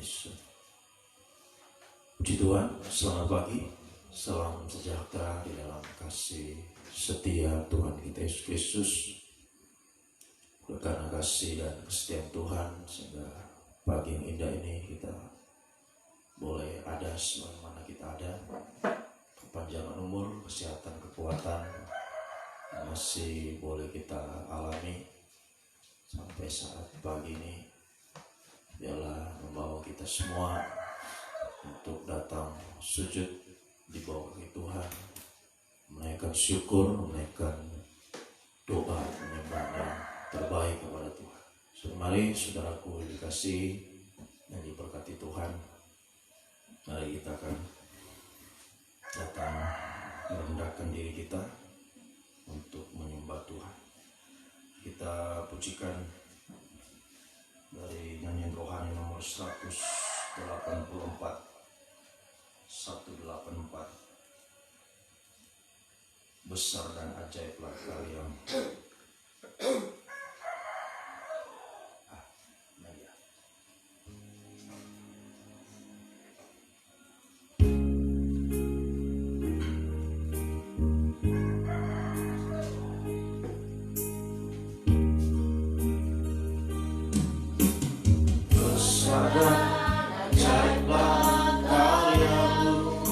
Yesus. Puji Tuhan, selamat pagi, salam sejahtera di dalam kasih setia Tuhan kita Yesus Kristus. Karena kasih dan kesetiaan Tuhan, sehingga pagi yang indah ini kita boleh ada sebagaimana kita ada. Kepanjangan umur, kesehatan, kekuatan masih boleh kita alami sampai saat pagi ini. Biarlah membawa kita semua untuk datang sujud di bawah kaki Tuhan, menaikkan syukur, menaikkan doa, menyembah yang terbaik kepada Tuhan. So, mari saudaraku dikasihi dan diberkati Tuhan. Mari kita akan datang merendahkan diri kita untuk menyembah Tuhan. Kita pujikan dari nyanyian rohani nomor 184. Besar dan ajaiblah karyamu. Besar dan ajaiblah karyamu,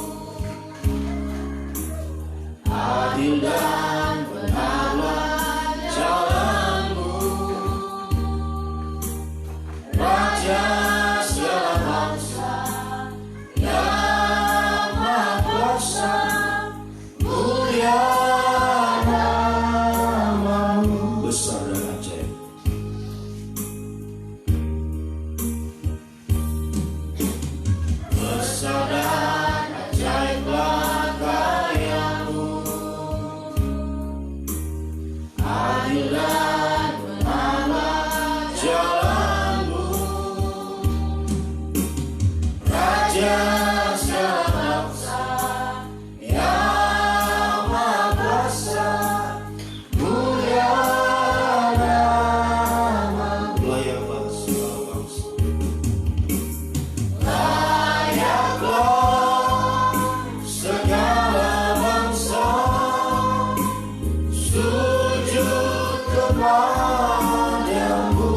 adil dan benarlah jalanmu, Raja segala bangsa yang Maha Kuasa, mulia namamu. Besar dan ajaib. Besar dan ajaiblah karyamu, adil dan benarlah jalanmu, Raja segala bangsa yang Maha Kuasa, mulia namamu. Layaklah segala bangsa, segala bangsa sujud kepadamu.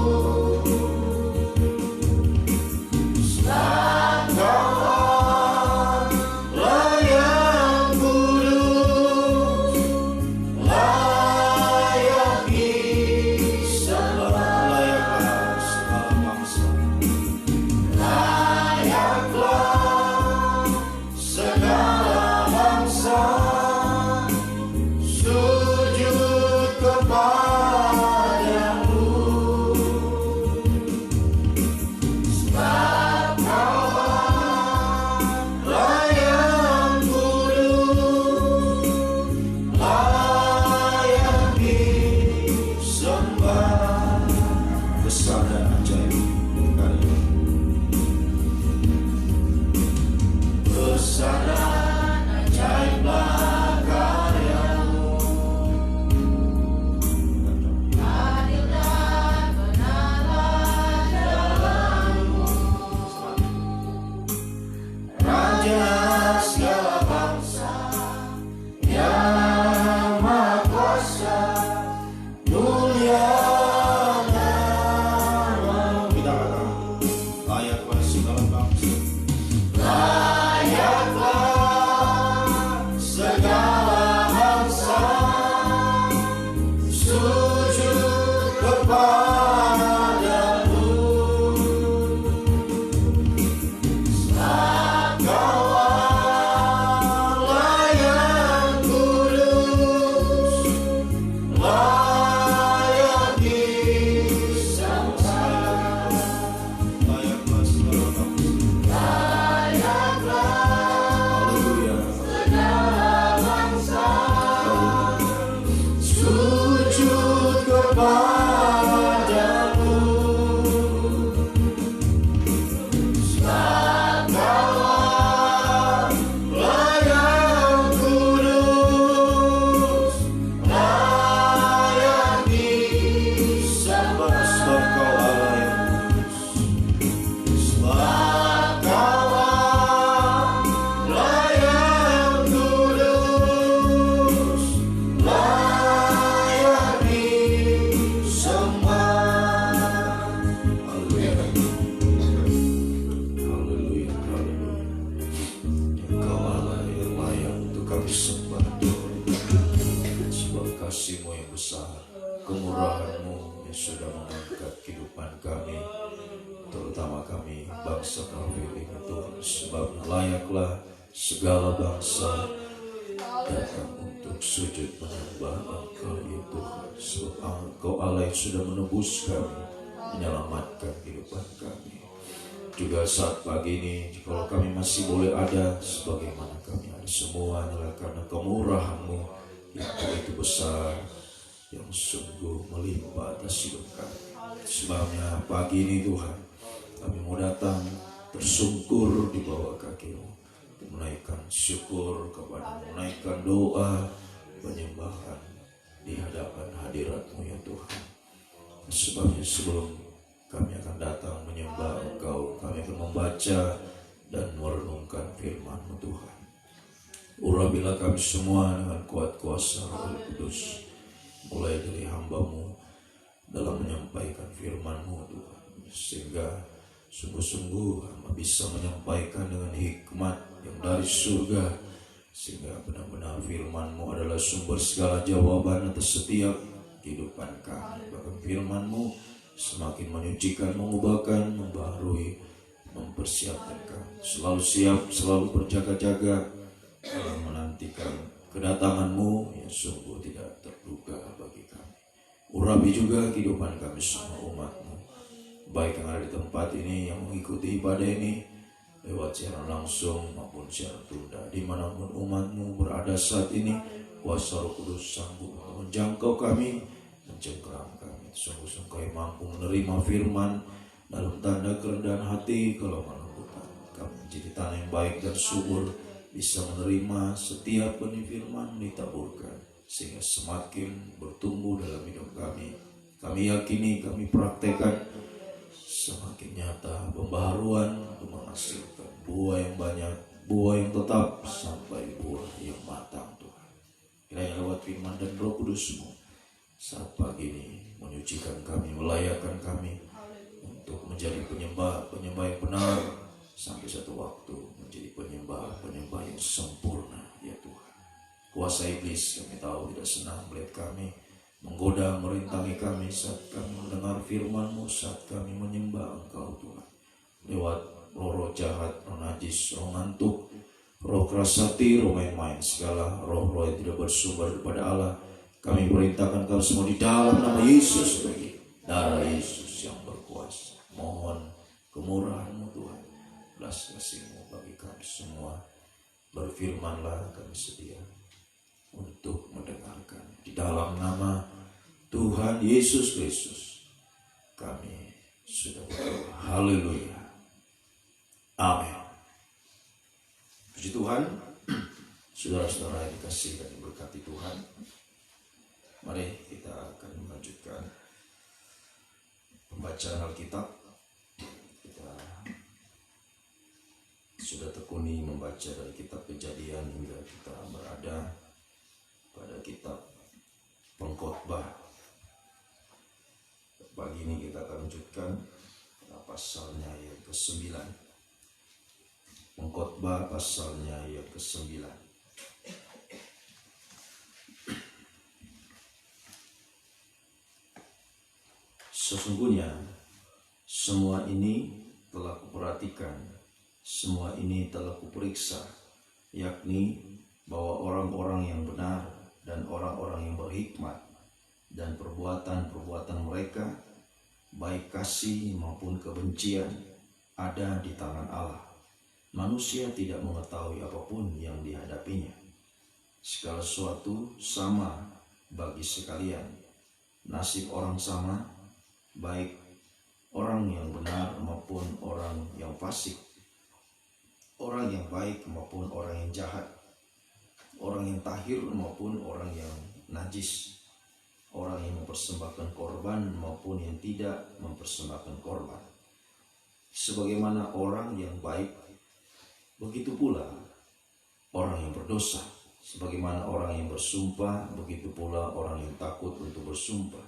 Engkaulah yang kudus, layak disembah. Layaklah segala bangsa, layaklah segala bangsa sujud kepadamu. kemurahan-Mu yang sudah mengangkat kehidupan kami, terutama kami bangsa kafir ini Tuhan. Sebab layaklah segala bangsa datang untuk sujud menyembah Engkau ya Tuhan. Sebab Engkau Allah yang sudah menebus kami, menyelamatkan kehidupan kami. Juga saat pagi ini, kalau kami masih boleh ada sebagaimana kami ada, semua adalah karena kemurahan-Mu yang begitu besar, yang sungguh melimpah atas hidup kami. Sebabnya pagi ini Tuhan, kami mau datang tersungkur di bawah kaki-Mu, menaikkan syukur kepada-Mu, menaikkan doa penyembahan di hadapan hadirat-Mu ya Tuhan. Sebabnya sebelum kami akan datang menyembah Engkau, kami akan membaca dan merenungkan firman-Mu Tuhan. Urapilah kami semua dengan kuat kuasa Roh Kudus, mulai dari hamba-Mu dalam menyampaikan firman-Mu Tuhan, sehingga sungguh-sungguh hamba bisa menyampaikan dengan hikmat yang dari surga, sehingga benar-benar firman-Mu adalah sumber segala jawaban atas setiap kehidupan kami. Bahkan firman-Mu semakin menyucikan, mengubahkan, membaharui, mempersiapkan kami. Selalu siap, selalu berjaga-jaga dalam menantikan kedatangan-Mu yang sungguh tidak terduga bagi kami. Urapi juga kehidupan kami semua umat-Mu, baik yang ada di tempat ini, yang mengikuti ibadah ini lewat siaran langsung maupun siaran tunda, dimanapun umat-Mu berada saat ini. Kuasa Roh Kudus sanggup menjangkau kami, mencengkeram kami. Sungguh-sungguh Kau mampu menerima firman dalam tanda kerendahan hati, kalau melembutan kami menjadi tanah yang baik dan subur, bisa menerima setiap benih firman ditaburkan, sehingga semakin bertumbuh dalam hidup kami. Kami yakini, kami praktekkan, semakin nyata pembaharuan untuk menghasilkan buah yang banyak, buah yang tetap, sampai buah yang matang Tuhan. Kiranya lewat firman dan Roh Kudus-Mu saat pagi ini menyucikan kami, melayakkan kami untuk menjadi penyembah yang benar, sampai satu waktu menjadi penyembah yang sempurna ya Tuhan. Kuasa iblis kami tahu tidak senang melihat kami, menggoda, merintangi kami saat kami mendengar firman-Mu, saat kami menyembah Engkau Tuhan. Lewat roh-roh jahat, roh najis, roh ngantuk, roh keras hati, roh main-main, segala roh-roh yang tidak bersumber daripada Allah, kami perintahkan kami semua di dalam nama Yesus, bagi darah Yesus yang berkuasa. Mohon kemurahan-Mu Tuhan, belas kasih-Mu bagi kami semua. Berfirmanlah, kami sedia untuk mendengarkan. Di dalam nama Tuhan Yesus Kristus kami sudah berdoa. Haleluya. Amin. Puji Tuhan. Saudara-saudara yang dikasihi dan diberkati Tuhan, mari kita akan melanjutkan pembacaan Alkitab. Kita sudah tekuni membaca dari kitab Kejadian hingga kita berada pada kitab Pengkhotbah. Pagi ini kita akan lanjutkan pasalnya yang ke-9. Pengkhotbah pasalnya yang ke-9. Sesungguhnya semua ini telah kuperhatikan, semua ini telah kuperiksa, yakni bahwa orang-orang yang benar dan orang-orang yang berhikmat dan perbuatan-perbuatan mereka, baik kasih maupun kebencian, ada di tangan Allah. Manusia tidak mengetahui apapun yang dihadapinya. Segala sesuatu sama bagi sekalian. Nasib orang sama, baik orang yang benar maupun orang yang fasik, orang yang baik maupun orang yang jahat, orang yang tahir maupun orang yang najis, orang yang mempersembahkan korban maupun yang tidak mempersembahkan korban. Sebagaimana orang yang baik, begitu pula orang yang berdosa. Sebagaimana orang yang bersumpah, begitu pula orang yang takut untuk bersumpah.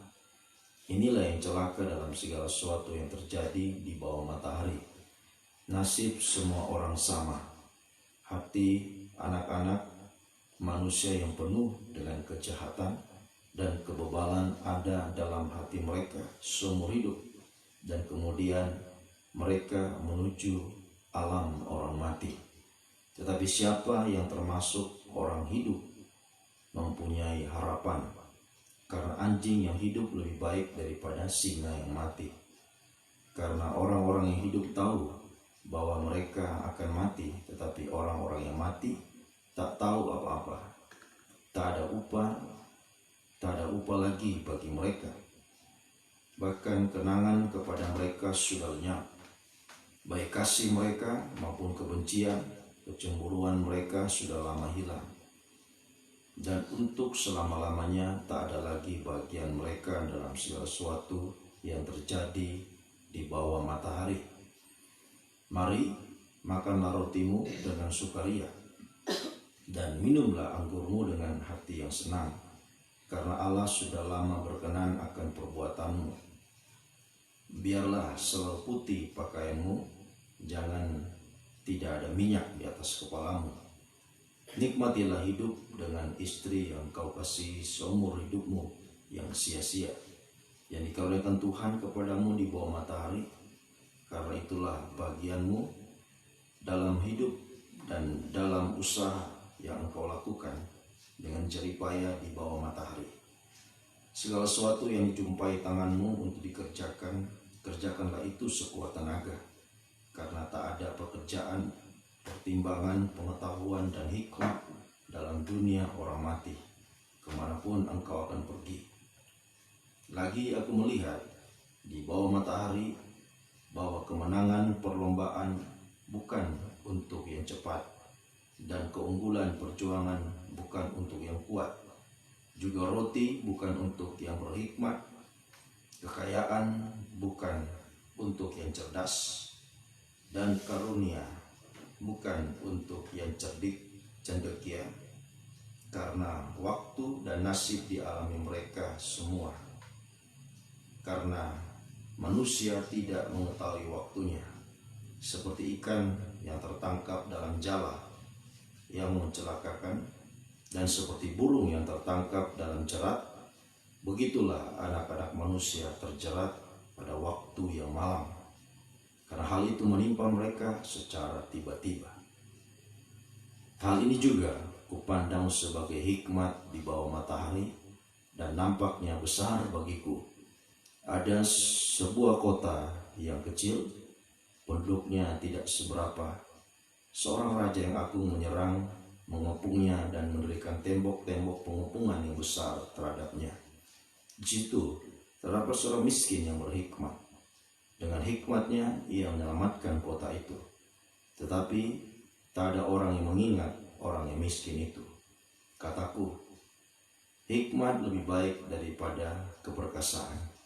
Inilah yang celaka dalam segala sesuatu yang terjadi di bawah matahari. Nasib semua orang sama. Hati anak-anak manusia yang penuh dengan kejahatan, dan kebebalan ada dalam hati mereka seumur hidup, dan kemudian mereka menuju alam orang mati. Tetapi siapa yang termasuk orang hidup mempunyai harapan, karena anjing yang hidup lebih baik daripada singa yang mati. Karena orang-orang yang hidup tahu bahwa mereka akan mati, tetapi orang-orang yang mati tak tahu apa-apa. Tak ada upah lagi bagi mereka. Bahkan kenangan kepada mereka sudah lenyap. Baik kasih mereka maupun kebencian, kecemburuan mereka sudah lama hilang. Dan untuk selama-lamanya tak ada lagi bagian mereka dalam segala sesuatu yang terjadi di bawah matahari. Mari, makanlah rotimu dengan sukaria, dan minumlah anggurmu dengan hati yang senang, karena Allah sudah lama berkenan akan perbuatanmu. Biarlah selalu putih pakaianmu, jangan tidak ada minyak di atas kepalamu. Nikmatilah hidup dengan istri yang kau kasihi seumur hidupmu yang sia-sia, yang dikaruniakan Tuhan kepadamu di bawah matahari, karena itulah bagianmu dalam hidup dan dalam usaha yang engkau lakukan dengan jerih payah di bawah matahari. Segala sesuatu yang dijumpai tanganmu untuk dikerjakan, kerjakanlah itu sekuat tenaga, karena tak ada pekerjaan, pertimbangan, pengetahuan, dan hikmat dalam dunia orang mati, kemanapun engkau akan pergi. Lagi aku melihat di bawah matahari bahwa kemenangan perlombaan bukan untuk yang cepat, dan keunggulan perjuangan bukan untuk yang kuat, juga roti bukan untuk yang berhikmat, kekayaan bukan untuk yang cerdas, dan karunia bukan untuk yang cerdik cendekia, karena waktu dan nasib dialami mereka semua. Karena manusia tidak mengetahui waktunya, seperti ikan yang tertangkap dalam jala yang mencelakakan, dan seperti burung yang tertangkap dalam jerat, begitulah anak-anak manusia terjerat pada waktu yang malam, karena hal itu menimpa mereka secara tiba-tiba. Hal ini juga kupandang sebagai hikmat di bawah matahari, dan nampaknya besar bagiku. Ada sebuah kota yang kecil, penduduknya tidak seberapa. Seorang raja yang agung menyerang, mengepungnya, dan mendirikan tembok-tembok pengepungan yang besar terhadapnya. Di situ terdapat seorang miskin yang berhikmat. Dengan hikmatnya ia menyelamatkan kota itu. Tetapi tak ada orang yang mengingat orang yang miskin itu. Kataku, hikmat lebih baik daripada keperkasaan.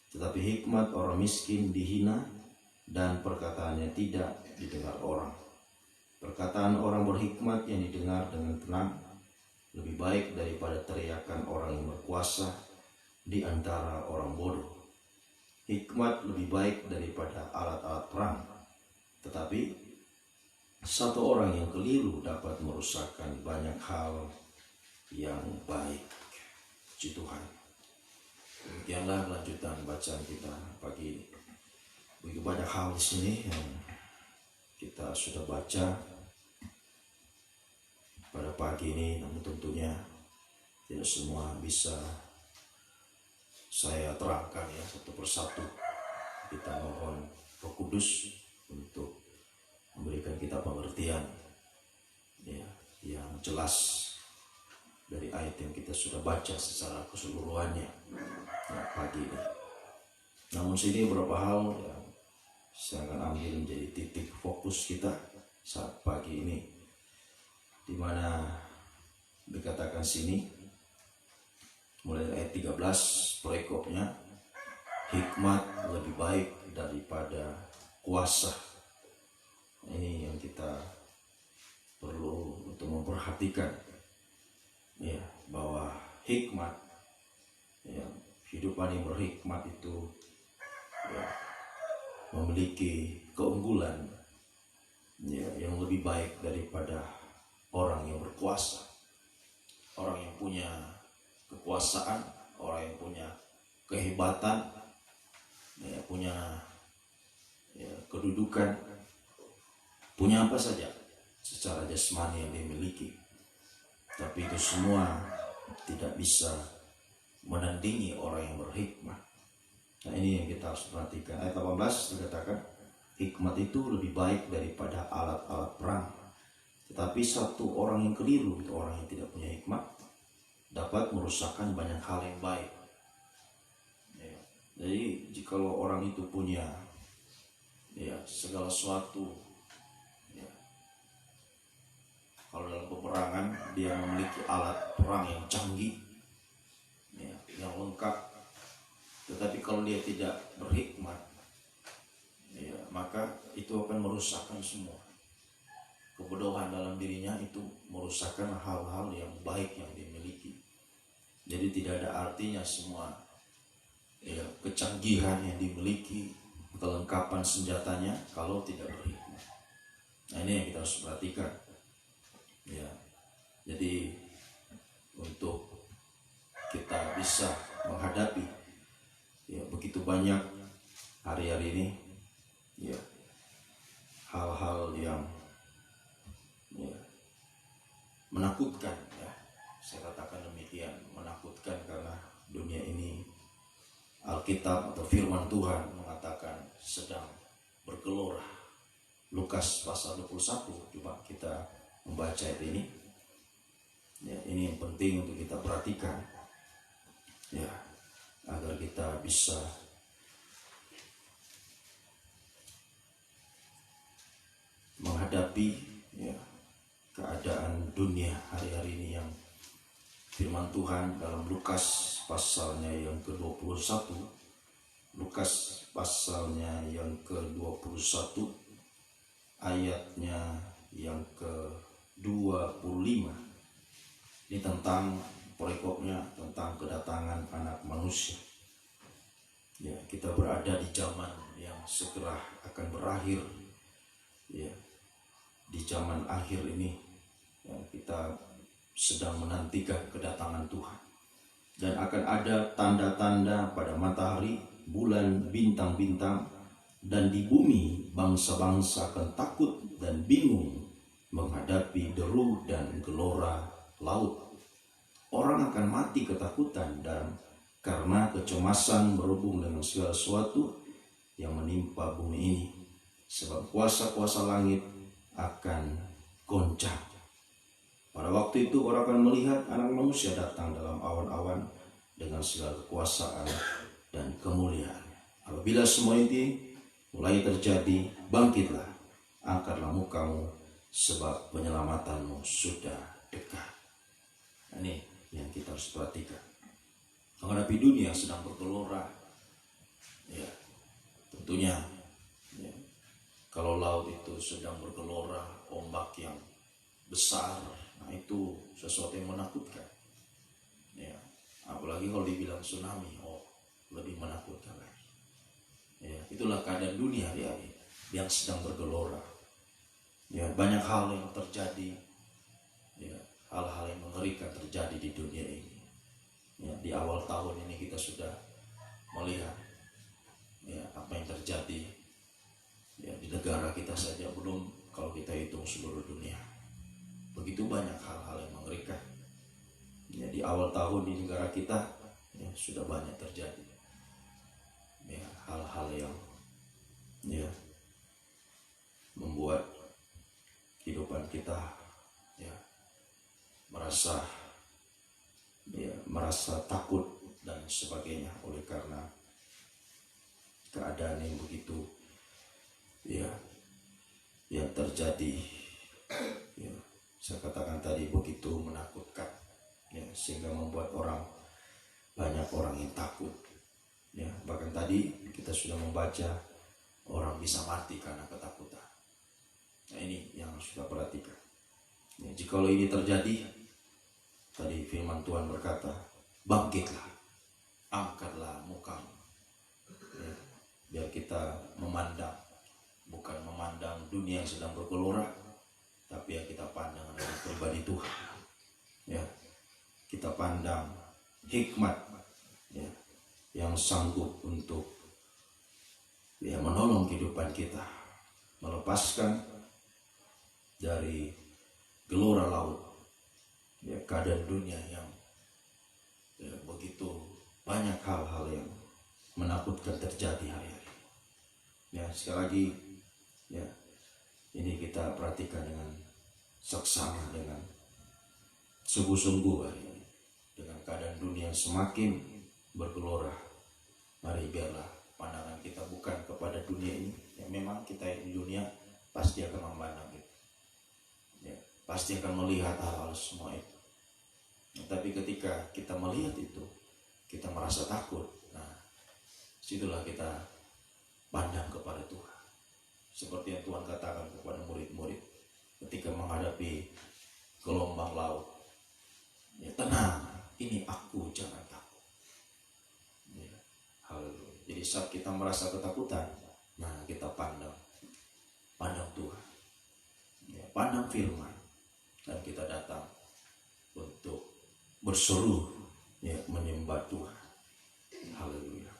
Tetapi hikmat orang miskin dihina, dan perkataannya tidak didengar orang. Perkataan orang berhikmat yang didengar dengan tenang lebih baik daripada teriakan orang yang berkuasa di antara orang bodoh. Hikmat lebih baik daripada alat-alat perang, tetapi satu orang yang keliru dapat merusakkan banyak hal yang baik. Puji Tuhan. Demikianlah lanjutan bacaan kita pagi ini. Begitu banyak hal di sini yang kita sudah baca pada pagi ini, namun tentunya tidak semua bisa saya terangkan ya satu persatu. Kita mohon Roh Kudus untuk memberikan kita pengertian ya, yang jelas dari ayat yang kita sudah baca secara keseluruhannya ya, pagi ini. Namun sini beberapa hal yang saya akan ambil menjadi titik fokus kita saat pagi ini, di mana dikatakan sini mulai dari ayat 13 perekopnya, hikmat lebih baik daripada kuasa. Ini yang kita perlu untuk memperhatikan ya, bahwa hikmat ya, kehidupan yang berhikmat itu ya, memiliki keunggulan ya, yang lebih baik daripada orang yang berkuasa, orang yang punya kekuasaan, orang yang punya kehebatan, ya, punya ya, kedudukan, punya apa saja secara jasmani yang dimiliki. Tapi itu semua tidak bisa menandingi orang yang berhikmat. Nah, ini yang kita harus perhatikan. Ayat 18 dikatakan, hikmat itu lebih baik daripada alat-alat perang. Tetapi satu orang yang keliru, itu orang yang tidak punya hikmat, dapat merusakkan banyak hal yang baik. Ya. Jadi jikalau orang itu punya ya segala sesuatu, ya, kalau dalam peperangan dia memiliki alat perang yang canggih, ya, yang lengkap, tetapi kalau dia tidak berhikmat, ya, maka itu akan merusakkan semua. Kebodohan dalam dirinya itu merusakkan hal-hal yang baik yang dimiliki. Jadi tidak ada artinya semua ya, kecanggihan yang dimiliki, kelengkapan senjatanya kalau tidak berhikmat. Nah, ini yang kita harus perhatikan. Ya, jadi untuk kita bisa menghadapi ya begitu banyak hari-hari ini ya hal-hal yang ya, menakutkan, ya saya katakan demikian, menakutkan karena dunia ini Alkitab atau firman Tuhan mengatakan sedang bergelora. Lukas pasal 21, coba kita membaca ini. Ya, ini yang penting untuk kita perhatikan, ya, agar kita bisa menghadapi ya keadaan dunia hari-hari ini yang firman Tuhan dalam Lukas pasalnya yang ke-21, Lukas pasalnya yang ke-21 ayatnya yang ke-25. Ini tentang perikopnya tentang kedatangan anak manusia. Ya, kita berada di zaman yang segera akan berakhir. Ya, di zaman akhir ini ya, kita sedang menantikan kedatangan Tuhan. Dan akan ada tanda-tanda pada matahari, bulan, bintang-bintang, dan di bumi bangsa-bangsa akan takut dan bingung menghadapi deru dan gelora laut. Orang akan mati ketakutan dan karena kecemasan berhubung dengan segala sesuatu yang menimpa bumi ini. Sebab kuasa-kuasa langit akan goncang. Pada waktu itu orang akan melihat anak manusia datang dalam awan-awan dengan segala kekuasaan dan kemuliaan. Apabila semua ini mulai terjadi, bangkitlah, angkatlah mukamu, sebab penyelamatanmu sudah dekat. Ini yang kita harus perhatikan. Menghadapi dunia yang sedang bergelora, ya, tentunya ya, kalau laut itu sedang bergelora, ombak yang besar, nah itu sesuatu yang menakutkan. Ya, apalagi kalau dibilang tsunami, oh lebih menakutkan lagi. Ya, itulah keadaan dunia ya, yang sedang bergelora. Ya, banyak hal yang terjadi, ya, hal-hal yang mengerikan terjadi di dunia ini. Ya, di awal tahun ini kita sudah melihat ya apa yang terjadi ya di negara kita saja, belum kalau kita hitung seluruh dunia. Begitu banyak hal-hal yang mengerikan. Ya, di awal tahun di negara kita ya, sudah banyak terjadi ya hal-hal yang ya membuat kehidupan kita ya merasa takut dan sebagainya oleh karena keadaan yang begitu ya yang terjadi ya, saya katakan tadi begitu menakutkan ya, sehingga membuat banyak orang yang takut ya. Bahkan tadi kita sudah membaca orang bisa mati karena ketakutan. Nah, ini yang harus kita perhatikan ya. Jikalau ini terjadi, tadi firman Tuhan berkata, bangkitlah, angkatlah mukamu ya, biar kita memandang, bukan memandang dunia yang sedang bergelora, tapi yang kita pandang adalah pribadi Tuhan ya. Kita pandang hikmat ya, yang sanggup untuk ya menolong kehidupan kita, melepaskan dari gelora laut ya, keadaan dunia yang ya, begitu banyak hal-hal yang menakutkan terjadi hari-hari. Ya, sekali lagi ya, ini kita perhatikan dengan seksama, dengan sungguh-sungguh hari ini, dengan keadaan dunia yang semakin bergelora. Mari biarlah pandangan kita bukan kepada dunia ini. Ya, memang kita di dunia pasti akan memandang itu. Ya, pasti akan melihat hal-hal semua itu. Ya, tapi ketika kita melihat itu, kita merasa takut. Nah, situlah kita pandang kepada Tuhan. Seperti yang Tuhan katakan kepada murid-murid ketika menghadapi gelombang laut. Ya, tenang, ini aku, jangan takut. Ya, haleluya. Jadi saat kita merasa ketakutan, nah kita pandang Tuhan. Ya, pandang firman. Dan kita datang untuk berseru ya, menyembah Tuhan. Haleluya.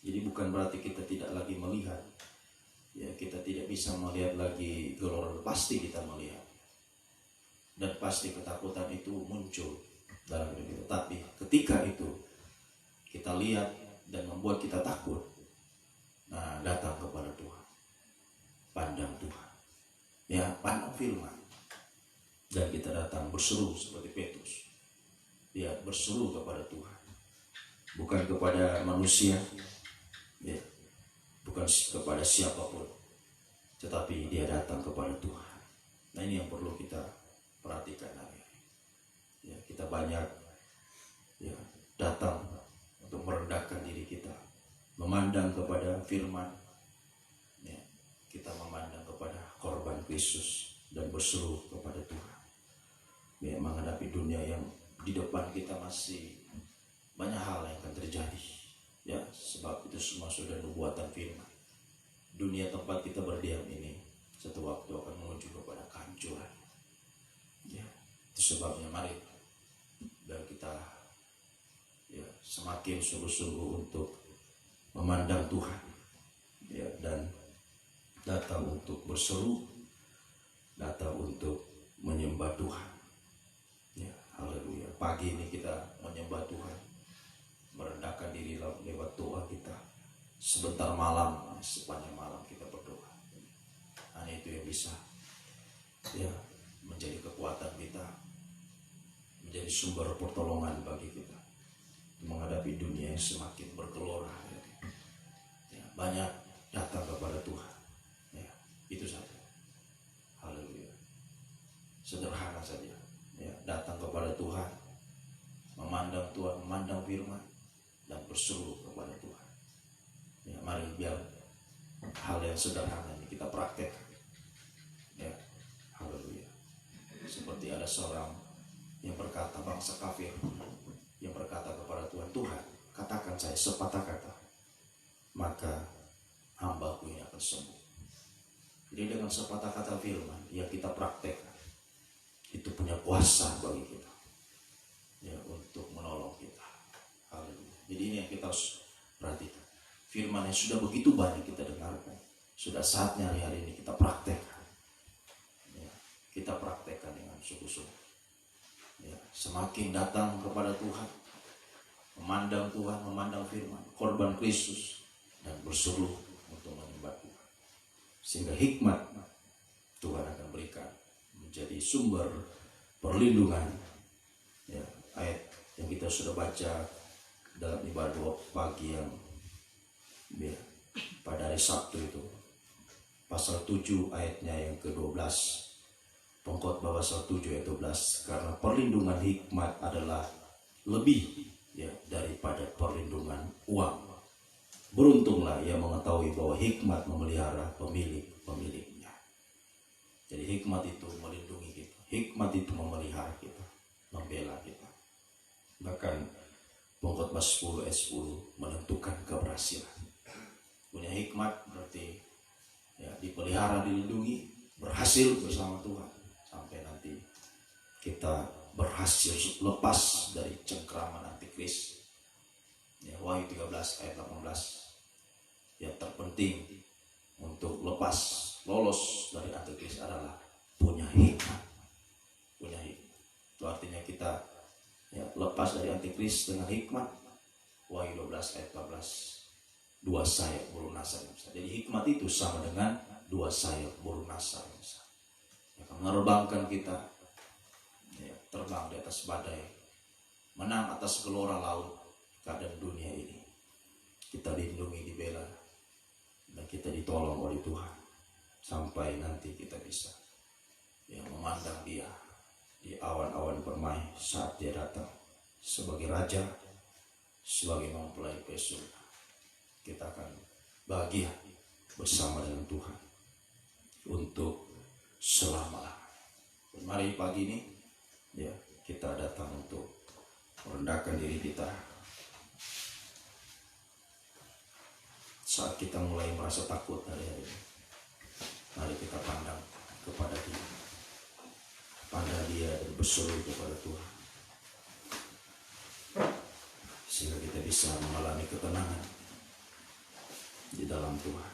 Jadi bukan berarti kita tidak lagi melihat. Ya, kita tidak bisa melihat lagi gelora, pasti kita melihat. Dan pasti ketakutan itu muncul dalam hidup kita. Tapi ketika itu kita lihat dan membuat kita takut, nah datang kepada Tuhan. Pandang Tuhan. Ya, pandang firman. Dan kita datang berseru seperti Petrus. Ya, berseru kepada Tuhan. Bukan kepada manusia. Ya, bukan kepada siapapun, tetapi dia datang kepada Tuhan. Nah, ini yang perlu kita perhatikan hari ini. Ya, kita banyak ya datang untuk merendahkan diri kita, memandang kepada firman. Ya, kita memandang kepada korban Kristus dan berseru kepada Tuhan. Ya, menghadapi dunia yang di depan kita masih banyak hal yang akan terjadi. Ya, sebab itu semua sudah nubuatan firman. Dunia tempat kita berdiam ini satu waktu akan menuju kepada kehancuran. Ya, itu sebabnya mari dan kita ya semakin sungguh-sungguh untuk memandang Tuhan. Ya, dan datang untuk berseru, datang untuk menyembah Tuhan. Ya, haleluya. Pagi ini kita menyembah Tuhan, merendahkan diri lewat doa kita. Sebentar malam, sepanjang malam kita berdoa. Hanya itu yang bisa ya menjadi kekuatan kita, menjadi sumber pertolongan bagi kita menghadapi dunia yang semakin bergelora. Ya, banyak datang kepada Tuhan. Ya, itu saja. Haleluya. Sederhana saja. Ya, datang kepada Tuhan, memandang Tuhan, memandang firman, dan berseru kepada Tuhan. Ya, mari biar hal yang sederhana ini kita praktekkan. Ya, haleluya. Seperti ada seorang yang berkata, bangsa kafir yang berkata kepada Tuhan, Tuhan, katakan saya sepatah kata, maka hambaku ini akan sembuh. Jadi dengan sepatah kata firman yang kita praktekkan, itu punya kuasa bagi kita ya untuk menolong kita. Haleluya. Jadi ini yang kita harus perhatikan. Firman yang sudah begitu banyak kita dengarkan, sudah saatnya hari-hari ini kita praktekkan. Ya, kita praktekkan dengan sungguh-sungguh. Ya, semakin datang kepada Tuhan, memandang Tuhan, memandang firman, korban Kristus, dan berseru untuk menyembah Tuhan. Sehingga hikmat Tuhan akan berikan menjadi sumber perlindungan. Ya, ayat yang kita sudah baca dalam ibadah pagi yang ya, pada hari Sabtu itu, pasal 7 ayatnya yang ke-12, Pengkhotbah pasal 7 ayat 12, karena perlindungan hikmat adalah lebih ya daripada perlindungan uang. Beruntunglah ia mengetahui bahwa hikmat memelihara pemilik-pemiliknya. Jadi hikmat itu melindungi kita, hikmat itu memelihara kita, membela kita. Bahkan Pengkhotbah 10 ayat 10 menentukan keberhasilan. Punya hikmat berarti ya dilindungi, berhasil bersama Tuhan sampai nanti kita berhasil berhasil lepas dari cengkraman antikris. Ya, Wahyu 13 ayat 18. Yang terpenting untuk lolos dari antikris adalah punya hikmat. Punya hikmat. Itu artinya kita lepas dari antikris dengan hikmat. Wahyu 12 ayat 14. 2 sayap burung nasar. Jadi hikmat itu sama dengan 2 sayap burung nasar. Yang menerbangkan kita terbang di atas badai, menang atas gelora laut, keadaan dunia ini. Kita dilindungi, dibela, dan kita ditolong oleh Tuhan sampai nanti kita bisa memandang Dia di awan-awan permai saat Dia datang sebagai Raja, sebagai mempelai ke surga. Kita akan bahagia bersama dengan Tuhan untuk selama-lamanya. Mari pagi ini kita datang untuk merendahkan diri kita. Saat kita mulai merasa takut hari-hari ini, mari kita pandang kepada Dia, pandang Dia dan berseru kepada Tuhan, sehingga kita bisa mengalami ketenangan di dalam Tuhan.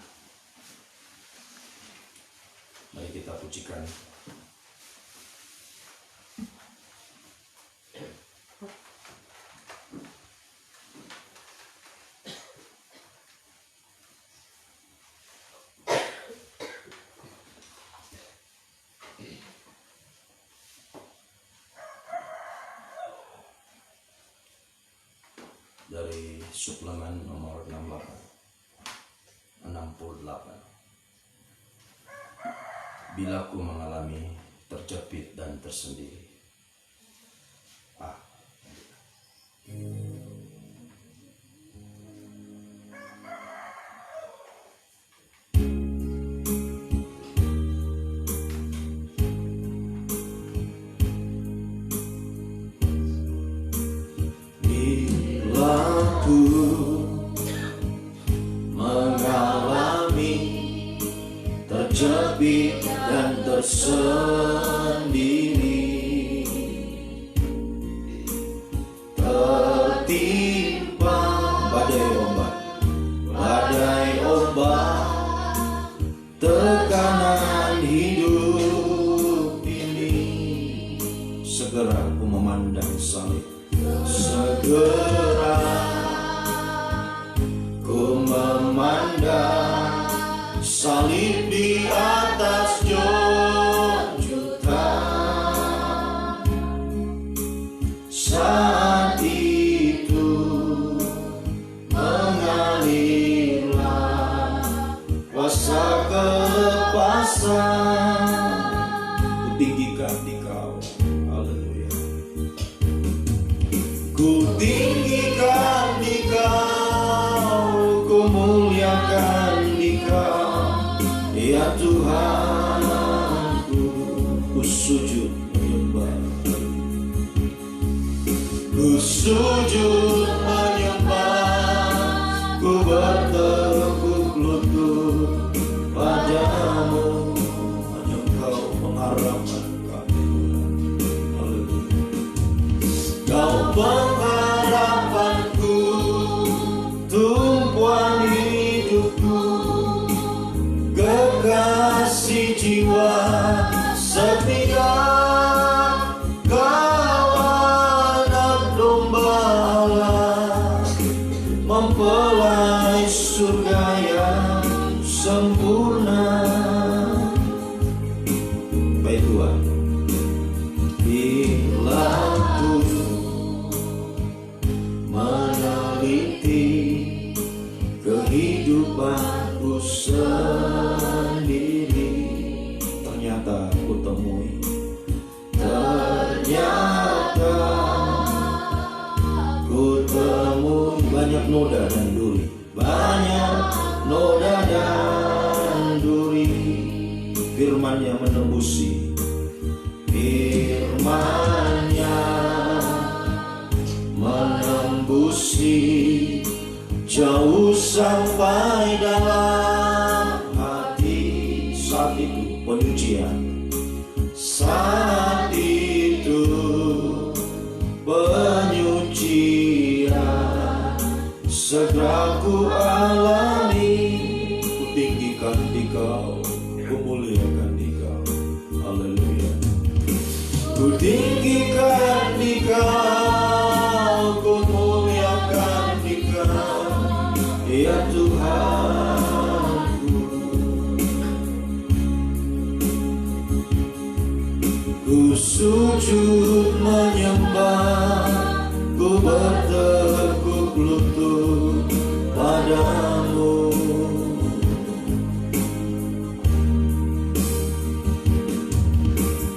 Mari kita pujikan dari suplemen nomor 68. Bila ku mengalami terjepit dan tersendiri. Terjepit dan tersendiri, tertimpa badai ombak, tekanan hidup ini. Segera aku memandang salib, segera ku memandang salib di atas junjungan. Saat itu mengalirlah kuasa kelepasan. Kutinggikan Dikau, haleluya. Kutinggikan Dikau, kumuliakan Dikau. Ya Tuhanku, ku sujud menyembah, ku sujud menyembah, ku bertekuk lutut padamu, hanya Engkau mengharapkan kami. Kau pengharapanku, tumpuan hidupku, kekasih jiwa setia, Kau anak domba Allah, mempelai surga yang sempurna. Baik Tuhan, bila ku meneliti kehidupanku sendiri, ternyata ku temui, banyak noda dan duri, banyak noda dan duri. Firman-Nya menembusi, Firman-Nya menembusi jauh sampai dalam hati. Saat itu penyucian, saat itu alami. Ku tinggikan Dikau, ku muliakan Dikau. Haleluya. Ku tinggikan Dikau, ku muliakan Dikau, ya Tuhanku. Ku sujud menyembah, ku bertekuk lutut padamu.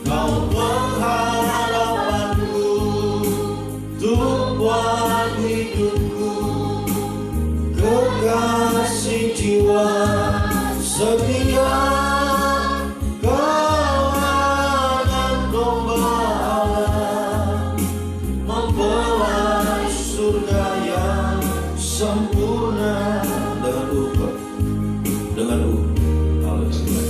Kau pengharapanku, tumpuan hidupku, kekasih jiwa setia. Kau anak domba Allah, mempelai surga yang sempurna. Dengan haleluya.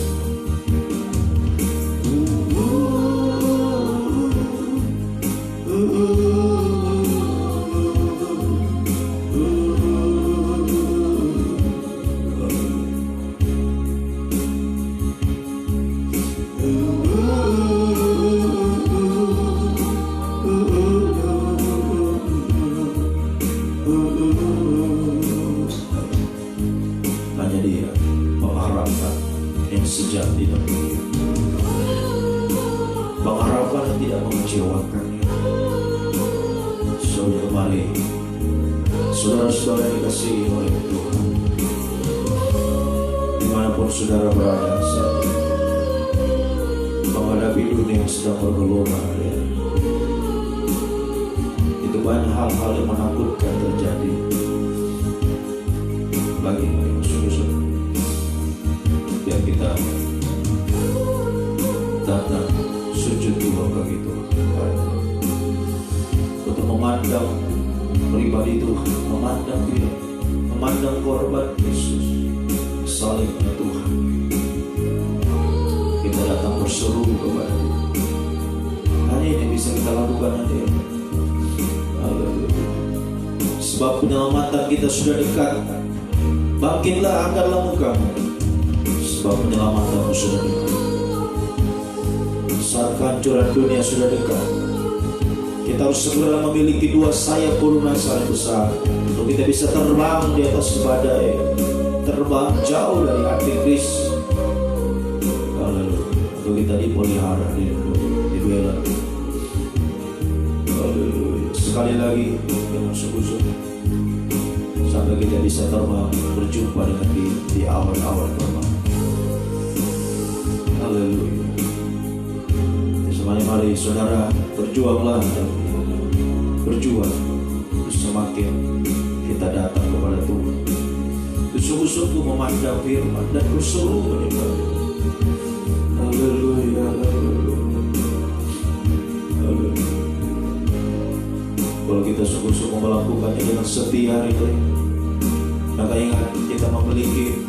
Hanya Dia pengharapan yang sejati dan pengharapan yang tidak mengecewakan. Saudara, mari saudara-saudara yang dikasihi oleh Tuhan, dimanapun saudara berada saat ini, menghadapi dunia yang sedang bergelora, ya. Itu banyak hal-hal yang menakutkan terjadi bagi musuh-musuh. Biar kita datang sujud di bawah kaki Tuhan untuk memandang pribadi Tuhan, memandang Dia, memandang korban Yesus, salibnya Tuhan. Kita datang berseru kepada Dia. Hanya ini bisa kita lakukan nanti. Sebab penyelamatan kita sudah dekat. Bangkitlah, angkatlah mukamu, sebab penyelamatanmu sudah dekat. Saat kehancuran dunia sudah dekat, kita harus segera memiliki dua sayap pelunasan yang besar untuk kita bisa terbang di atas badai, terbang jauh dari antikris. Haleluya. Untuk kita dipelihara, dibela. Haleluya. Sekali lagi dengan sungguh-sungguh sampai kita bisa terbang berjumpa dengan di awan-awan terbang. Haleluya. Mari saudara, berjuanglah, berjuang semakin kita datang kepada Tuhan. Sungguh-sungguh memandang firman dan berseru menyembah. Haleluya, haleluya. Kalau kita sungguh-sungguh melakukannya dengan setia hari ini, maka ingat kita memiliki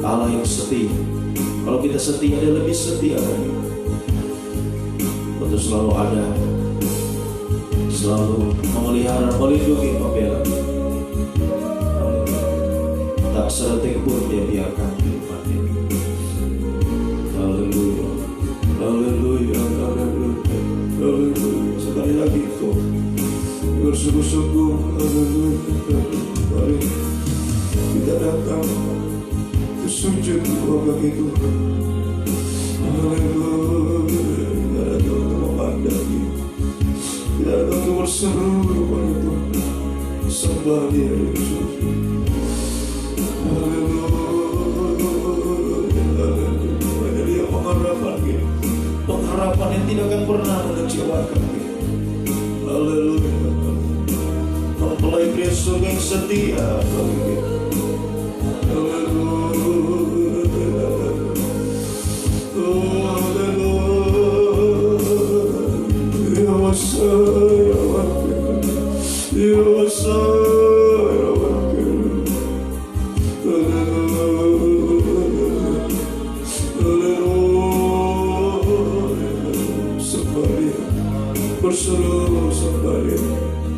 Allah yang setia. Kalau kita setia, Dia lebih setia lagi. Untuk selalu ada, selalu memelihara, melindungi, membela. Tak sedetik pun Dia biarkan mati. Haleluya, haleluya, haleluya, haleluya. Sekali lagi kau bersungguh-sungguh. Haleluya. Mari kita datang ke sujud di bawah kaki Tuhan. Haleluya. Kita datang berseru kepada Tuhan, sembah Dia Yesus. Haleluya. Dia pengharapan kita, pengharapan yang tidak akan pernah mengecewakan kita. Haleluya. Mempelai pria surga yang setia bagi kita. Berseru sembah Dia.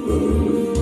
Haleluya.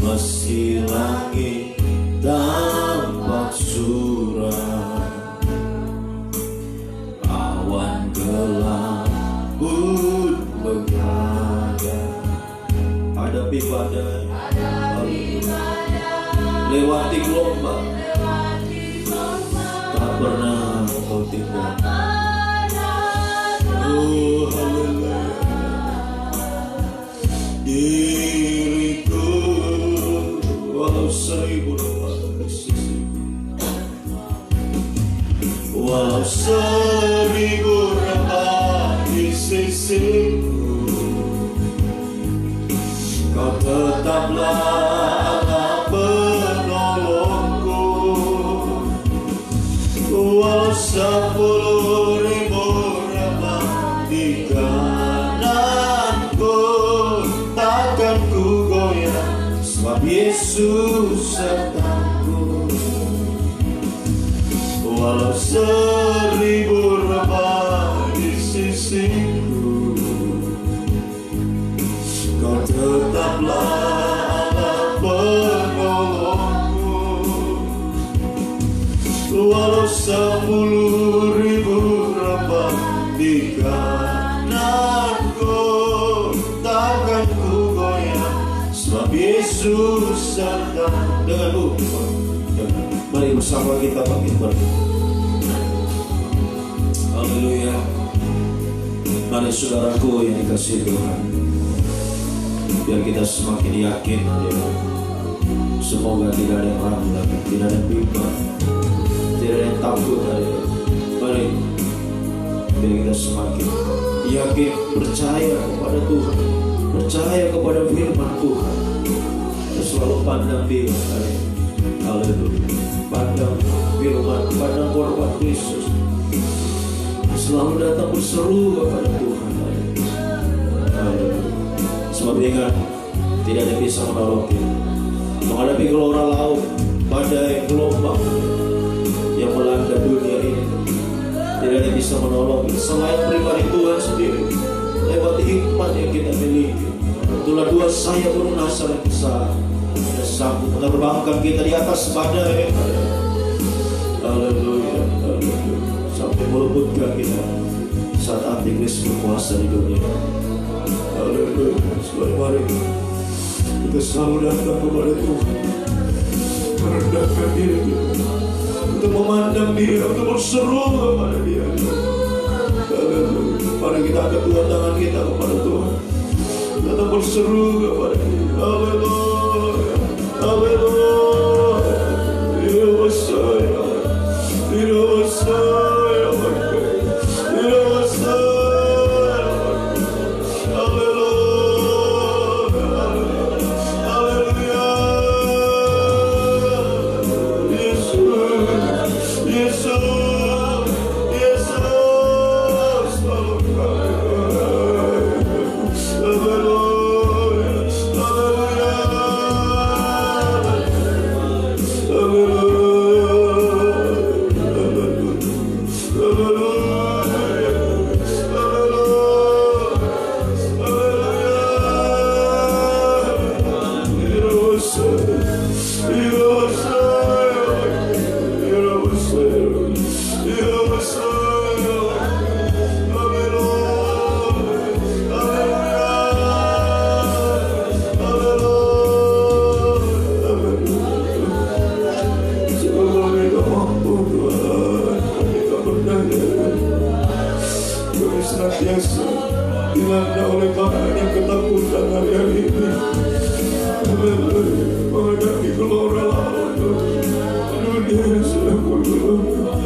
Meski langit tampak suram, melewati gelombang, tak pernah Engkau tinggalkan. Oh haleluya. Diriku walau 1000 lemah di sisiku, walau 1000 lemah di sisiku, Kau tetaplah penolongku. Walau 10.000 remah di kananku, takkan ku goyah, sebab Yesus sertaku. Walau 1000 remah di sisiku, Kau tetaplah Allah penolongku. Walau 10.000 remah di kananku, takkan ku goyah, sebab Yesus serta denganku. Mari bersama kita bangkit berdiri. Haleluya. Mari saudaraku yang dikasihi Tuhan, biar kita semakin yakin, ya. Semoga tidak ada yang ragu lagi, tidak ada yang bimbang, tidak ada yang takut, ya. Mari biar kita semakin yakin, percaya kepada Tuhan, percaya kepada firman Tuhan. Kita selalu pandang Dia, ya. Haleluya. Pandang firman, pandang korban Kristus, selalu datang berseru kepada Tuhan, ya. Haleluya. Sebab ingat, tidak ada yang bisa menolong kita menghadapi gelora laut, badai, gelombang yang melanda dunia ini. Tidak ada yang bisa menolong kita selain pribadi Tuhan sendiri, lewat hikmat yang kita miliki. Itulah 2 sayap burung nasar yang besar yang sanggup menerbangkan kita di atas badai. Haleluya, haleluya. Sampai meluputkan kita saat antikris berkuasa di dunia. Haleluya. Mari kita selalu datang kepada Tuhan, merendahkan diri kita, untuk memandang Dia, untuk berseru kepada Dia. Haleluya. Mari kita angkat 2 tangan kita kepada Tuhan, kita berseru kepada Dia. Haleluya, haleluya. Tidak besar, tidak besar, tidak besar. Senantiasa dilanda oleh bahaya ketakutan hari-hari ini. Menghadapi gelora laut dunia yang sedang bergelora.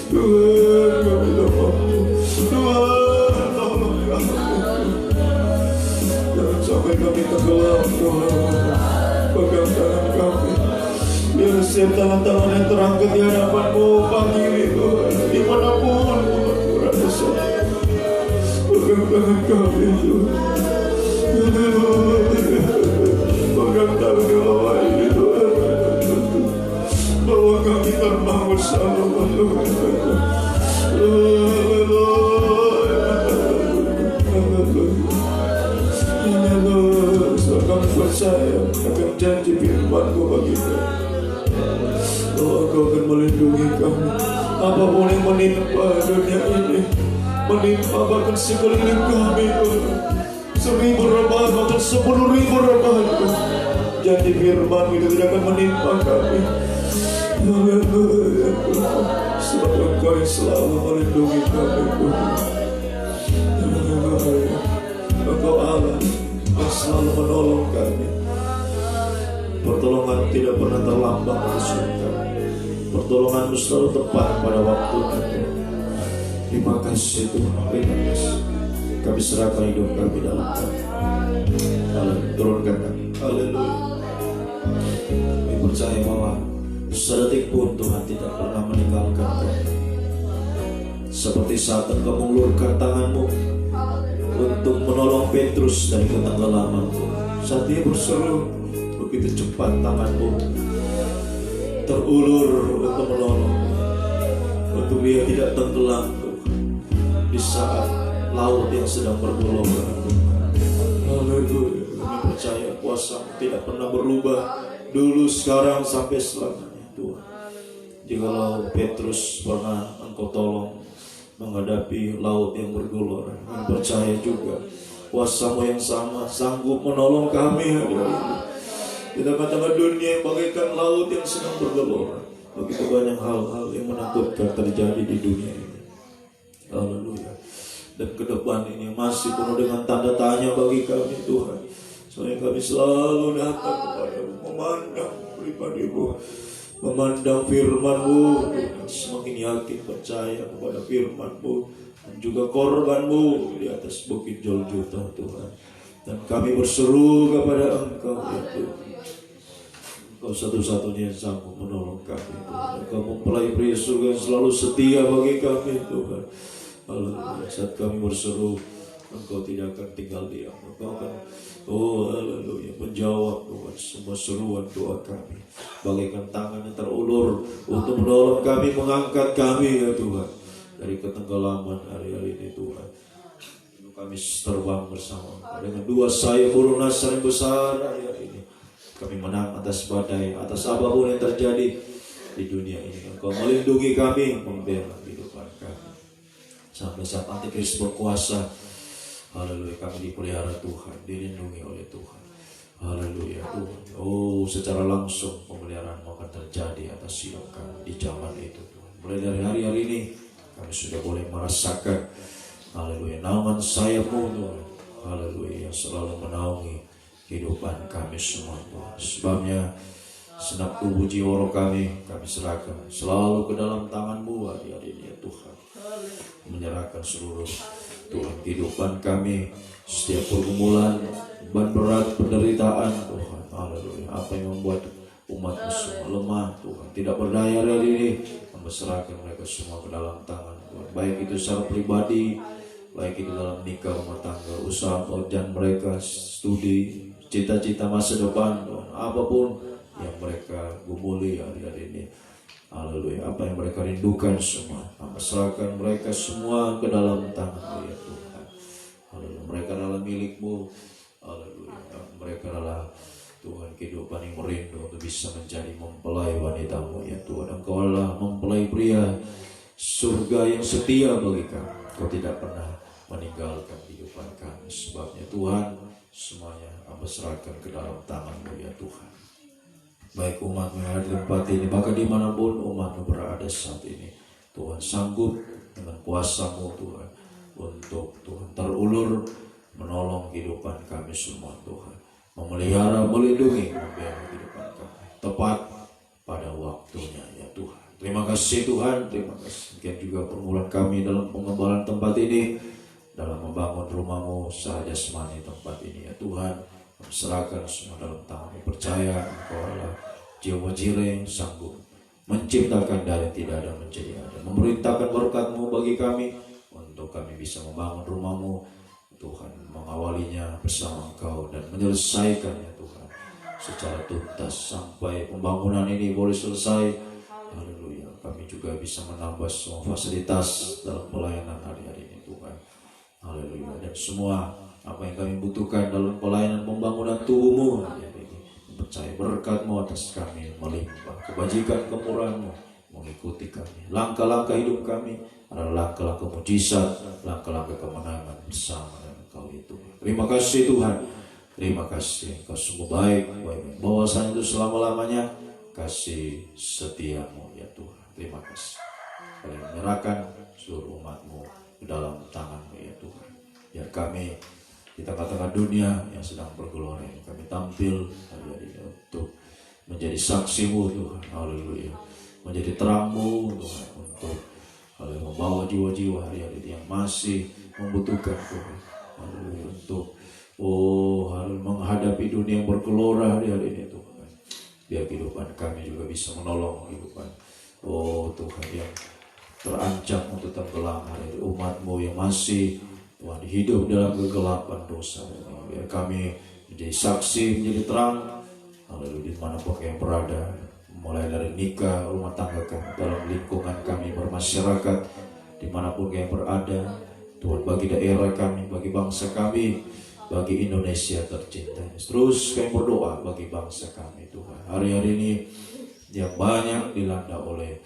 Tuhan, kami tak mampu. Tuhan, tolong kami. Jangan sampai kami tenggelam, Tuhan. Pegang tangan kami, biar setiap tangan-tangan yang terangkat di hadapan-Mu pagi ini, Tuhan, dimanapun Tuhan berada saja. Pegang tangan kami, Tuhan. Pegang tangan kami ini, Tuhan. Bawa kami terbang bersama, Tuhan. Kami percaya akan janji firman-Mu bagi kami. Oh, Engkau akan melindungi kami. Apapun yang menimpa dunia ini, menimpa bahkan sekeliling kami, Tuhan. 1000 rebah, bahkan 10.000 rebah, Tuhan. janji firman itu tidak akan menimpa kami. Haleluya Tuhan, sebab Engkau yang selalu melindungi kami Tuhan. Haleluya, Engkau Allah yang selalu menolong kami. Pertolongan tidak pernah terlambat pada surga. Pertolongan-Mu selalu tepat pada waktunya. Terima kasih Tuhan, terima kasih. Kami serahkan hidup kami dalam Kami. Haleluya, turunkan kami. Haleluya. Kami percaya bahwa sedetik pun Tuhan tidak pernah meninggalkan kami. Seperti saat Engkau mengulurkan tangan-Mu untuk menolong Petrus dari ketenggelaman. Saat dia berseru, begitu cepat tangan-Mu terulur untuk menolong, untuk dia tidak tenggelam di saat laut yang sedang bergelombang. Haleluya. Kami percaya kuasa tidak pernah berubah, dulu, sekarang, sampai selamanya Tuhan. Jikalau Petrus pernah Engkau tolong menghadapi laut yang bergelora, kami percaya juga kuasa-Mu yang sama sanggup menolong kami hari ini. Di tengah-tengah dunia yang bagaikan laut yang sedang bergelora, begitu banyak hal-hal yang menakutkan terjadi di dunia ini. Haleluya. Dan ke depan ini masih penuh dengan tanda tanya bagi kami Tuhan. Soalnya kami selalu datang kepada-Mu, memandang pribadi-Mu, memandang firman-Mu, Tuhan. Semakin yakin percaya kepada firman-Mu dan juga korban-Mu di atas bukit Golgota Tuhan. Dan kami berseru kepada Engkau ya Tuhan. Engkau satu-satunya yang sanggup menolong kami Tuhan. Engkau mempelai pria surga yang selalu setia bagi kami Tuhan. Haleluya. Saat kami berseru, Engkau tidak akan tinggal diam. Engkau akan, oh haleluya, menjawab Tuhan semua seruan doa kami. Bagaikan tangan yang terulur untuk menolong kami, mengangkat kami ya Tuhan dari ketenggelaman hari-hari ini Tuhan. Kami terbang bersama dengan dua sayap burung nasar yang besar hari-hari ini. Kami menang atas badai, atas apapun yang terjadi di dunia ini. Engkau melindungi kami, membela kehidupan kami. Sampai saat Antikristus berkuasa, haleluya, kami dipelihara Tuhan, dilindungi oleh Tuhan. Haleluya Tuhan. Oh, secara langsung pemeliharaan akan terjadi atas hidup kami di zaman itu Tuhan. Mulai dari hari-hari ini, kami sudah boleh merasakan, haleluya, naungan sayap-Mu Tuhan. Haleluya, yang selalu menaungi kehidupan kami semua Tuhan. Sebabnya senap tubuh jiwa roh kami serahkan selalu ke dalam tangan-Mu hari-hari ini ya Tuhan. Menyerahkan seluruh Tuhan kehidupan kami, setiap pergumulan, beban berat, penderitaan Tuhan. Haleluya. Apa yang membuat umat-Mu semua lemah Tuhan, tidak berdaya hari ini, kami serahkan mereka semua ke dalam tangan Tuhan. Baik itu secara pribadi, baik itu dalam nikah, rumah tangga, usaha pekerjaan mereka, studi, cita-cita masa depan Tuhan. Apapun yang mereka gumuli hari-hari ini, haleluya, apa yang mereka rindukan semua, kami serahkan mereka semua ke dalam tangan-Mu ya Tuhan. Haleluya. Mereka adalah milik-Mu. Haleluya. Mereka adalah Tuhan kehidupan yang merindu untuk bisa menjadi mempelai wanita-Mu ya Tuhan. Engkau adalah mempelai pria surga yang setia bagi kami. Engkau tidak pernah meninggalkan kehidupan kami. Sebabnya Tuhan, semuanya kami serahkan ke dalam tangan-Mu ya Tuhan. Baik umat-Mu yang ada di tempat ini, bahkan dimanapun umat-Mu berada saat ini, Tuhan sanggup dengan kuasa-Mu Tuhan untuk Tuhan terulur menolong kehidupan kami semua Tuhan, memelihara, melindungi, membela kehidupan kami tepat pada waktunya ya Tuhan. Terima kasih Tuhan, terima kasih. Mungkin juga permulaan kami dalam pengembangan tempat ini, dalam membangun rumah-Mu sahaja jasmani tempat ini ya Tuhan. Serahkan semua dalam tangan-Mu. Percaya Engkau adalah Jehovah Jireh yang sanggup menciptakan dari tidak ada menjadi ada, memerintahkan berkat-Mu bagi kami untuk kami bisa membangun rumah-Mu Tuhan, mengawalinya bersama Engkau dan menyelesaikannya Tuhan secara tuntas sampai pembangunan ini boleh selesai. Haleluya. Kami juga bisa menambah semua fasilitas dalam pelayanan hari-hari ini Tuhan. Haleluya. Dan semua apa yang kami butuhkan dalam pelayanan pembangunan tubuh-Mu hari ini, percaya berkat-Mu atas kami melimpah, kebajikan kemurahan-Mu mengikuti kami. Langkah-langkah hidup kami adalah langkah-langkah mujizat, langkah-langkah kemenangan bersama dengan Engkau itu. Terima kasih Tuhan. Terima kasih, Engkau sungguh baik, bahwasanya itu selama-lamanya kasih setiamu ya Tuhan. Terima kasih. Kami menyerahkan seluruh umat-Mu ke dalam tangan-Mu ya Tuhan. Biar kami di tengah-tengah dunia yang sedang bergelora ini, kami tampil hari-hari ini untuk menjadi saksi-Mu Tuhan. Haleluya. Menjadi terang-Mu Tuhan, untuk membawa jiwa-jiwa hari-hari ini yang masih membutuhkan Tuhan. Haleluya. Untuk menghadapi dunia yang bergelora hari-hari ini Tuhan. Biar kehidupan kami juga bisa menolong kehidupan Tuhan yang terancam untuk tenggelam hari umat-Mu yang masih Tuhan hidup dalam kegelapan dosa ini. Biar kami menjadi saksi, menjadi terang, haleluya, dimanapun yang berada, mulai dari nikah, rumah tangga kami, dalam lingkungan kami bermasyarakat, dimanapun yang berada, Tuhan, bagi daerah kami, bagi bangsa kami, bagi Indonesia tercinta. Terus kami berdoa bagi bangsa kami Tuhan. Hari-hari ini yang banyak dilanda oleh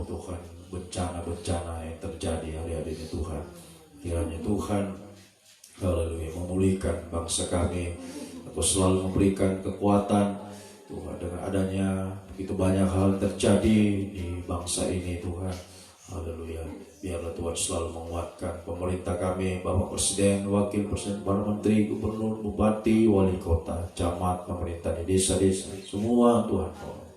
Tuhan, bencana-bencana yang terjadi hari-hari ini Tuhan. Kiranya Tuhan, haleluya, memulihkan bangsa kami, atau selalu memberikan kekuatan Tuhan dengan adanya begitu banyak hal terjadi di bangsa ini Tuhan. Haleluya. Biarlah Tuhan selalu menguatkan pemerintah kami, Bapak Presiden, Wakil Presiden, para Menteri, Gubernur, Bupati, Wali Kota, Camat, pemerintah di desa-desa, semua Tuhan tolong.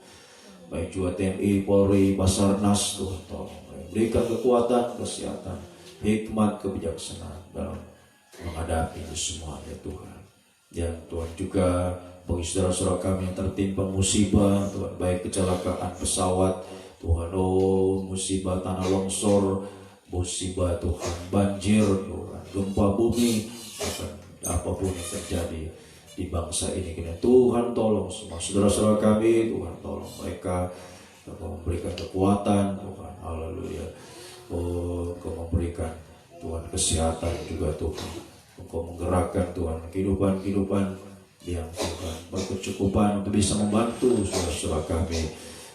Baik juga TNI, Polri, Basarnas, Tuhan tolong. Berikan kekuatan, kesehatan, hikmat, kebijaksanaan dalam menghadapi ini semua ya Tuhan. Dan Tuhan juga bagi saudara-saudara kami yang tertimpa musibah, Tuhan, baik kecelakaan pesawat, Tuhan, musibah tanah longsor, musibah Tuhan, banjir, Tuhan, gempa bumi, apapun yang terjadi di bangsa ini, Tuhan tolong semua saudara-saudara kami, Tuhan tolong mereka, Engkau memberikan kekuatan, Tuhan, haleluya, Engkau memberikan Tuhan kesehatan juga Tuhan, Engkau menggerakkan Tuhan kehidupan yang Tuhan berkecukupan untuk bisa membantu saudara-saudara kami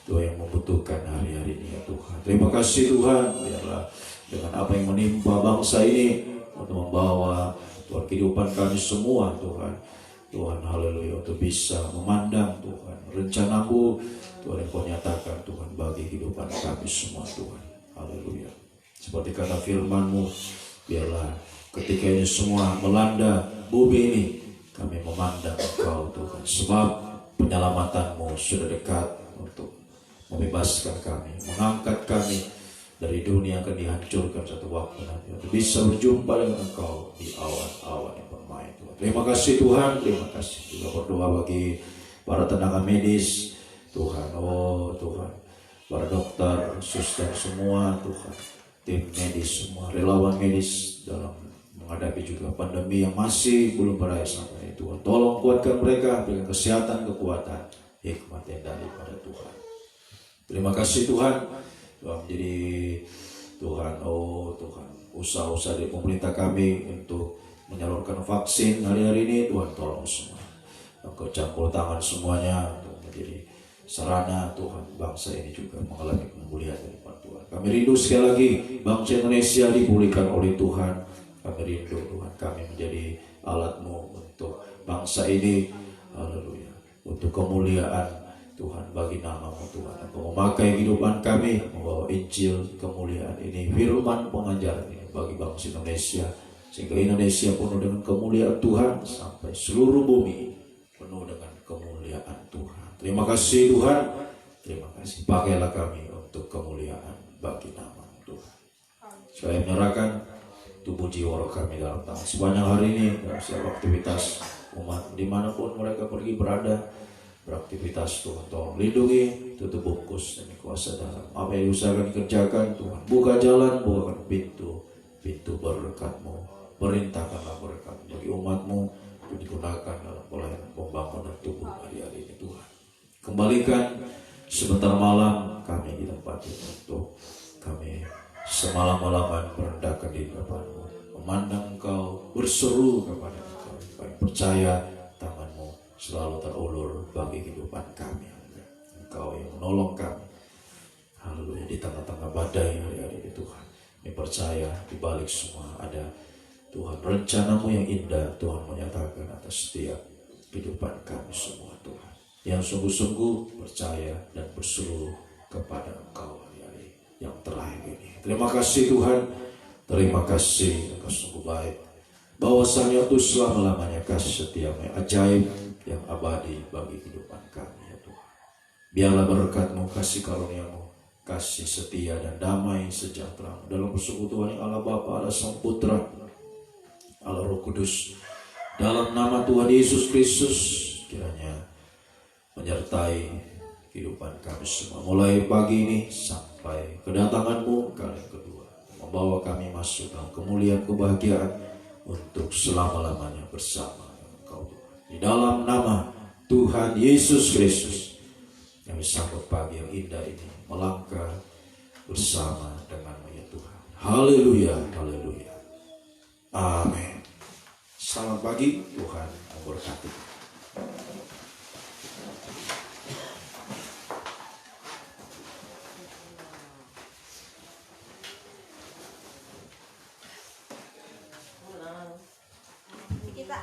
Tuhan yang membutuhkan hari-hari ini ya Tuhan. Terima kasih Tuhan, biarlah dengan apa yang menimpa bangsa ini untuk membawa Tuhan kehidupan kami semua Tuhan. Tuhan, haleluya, untuk bisa memandang Tuhan rencana-Mu Tuhan yang Kau nyatakan Tuhan bagi kehidupan kami semua Tuhan. Haleluya. Seperti kata firman-Mu, biarlah ketika ini semua melanda bumi ini, kami memandang Engkau Tuhan, sebab penyelamatan-Mu sudah dekat untuk membebaskan kami, mengangkat kami dari dunia yang akan dihancurkan satu waktu nanti, untuk bisa berjumpa dengan Engkau di awan-awan yang bermain Tuhan. Terima kasih Tuhan, terima kasih. Juga berdoa bagi para tenaga medis Tuhan, Tuhan, para dokter, suster semua Tuhan, tim medis semua, relawan medis dalam menghadapi juga pandemi yang masih belum berakhir sampai Tuhan. Tolong kuatkan mereka dengan kesehatan, kekuatan, hikmat yang daripada Tuhan. Terima kasih Tuhan, Tuhan menjadi Tuhan, Tuhan, usaha-usaha dari pemerintah kami untuk menyalurkan vaksin hari-hari ini, Tuhan tolong semua. Engkau campur tangan semuanya untuk menjadi sarana Tuhan bangsa ini juga mengalami pemulihan dari Tuhan. Kami rindu sekali lagi bangsa Indonesia dipulihkan oleh Tuhan. Kami rindu Tuhan, kami menjadi alat-Mu untuk bangsa ini, haleluya, untuk kemuliaan Tuhan bagi nama-Mu Tuhan. Engkau memakai kehidupan kami membawa Injil kemuliaan ini, firman pengajaran ini bagi bangsa Indonesia, sehingga Indonesia penuh dengan kemuliaan Tuhan sampai seluruh bumi penuh dengan kemuliaan Tuhan. Terima kasih Tuhan, terima kasih. Pakailah kami untuk kemuliaan bagi nama-Mu Tuhan. Saya menyerahkan tubuh jiwa roh kami dalam tangan sepanjang hari ini, dalam setiap aktivitas umat dimanapun mereka pergi berada beraktivitas. Tuhan tolong lindungi, tutup bungkus demi kuasa dalam apa yang diusahakan dikerjakan. Tuhan buka jalan, bukakan pintu berkat-Mu, perintahkanlah berkat bagi umat-Mu untuk digunakan dalam pelayanan pembangunan tubuh hari-hari ini Tuhan. Kembalikan sebentar malam kami di tempat ini untuk kami semalam-malaman merendahkan diri depan-Mu, memandang Engkau, berseru kepada Engkau. Kami percaya tangan-Mu selalu terulur bagi kehidupan kami. Engkau yang menolong kami, haleluya, di tengah-tengah badai hari-hari ini Tuhan. Kami percaya di balik semua ada Tuhan, rencanamu yang indah Tuhan menyatakan atas setiap kehidupan kami semua Tuhan, yang sungguh-sungguh percaya dan berseru kepada Engkau hari-hari yang terakhir ini. Terima kasih Tuhan, terima kasih Engkau sungguh baik, bahwasanya itu selama-lamanya kasih setiamu yang ajaib, yang abadi bagi kehidupan kami ya Tuhan. Biarlah berkat-Mu, kasih karunia-Mu, kasih setia dan damai sejahtera dalam persekutuan Allah Bapa, Allah Sang Putra, Allah Roh Kudus, dalam nama Tuhan Yesus Kristus, kiranya menyertai kehidupan kami semua, mulai pagi ini sampai kedatangan-Mu kali kedua, membawa kami masuk dalam kemuliaan kebahagiaan untuk selama-lamanya bersama Engkau Tuhan. Di dalam nama Tuhan Yesus Kristus, kami sambut pagi yang indah ini, melangkah bersama dengan-Mu ya Tuhan. Haleluya, haleluya. Amin. Selamat pagi, Tuhan memberkati. Kita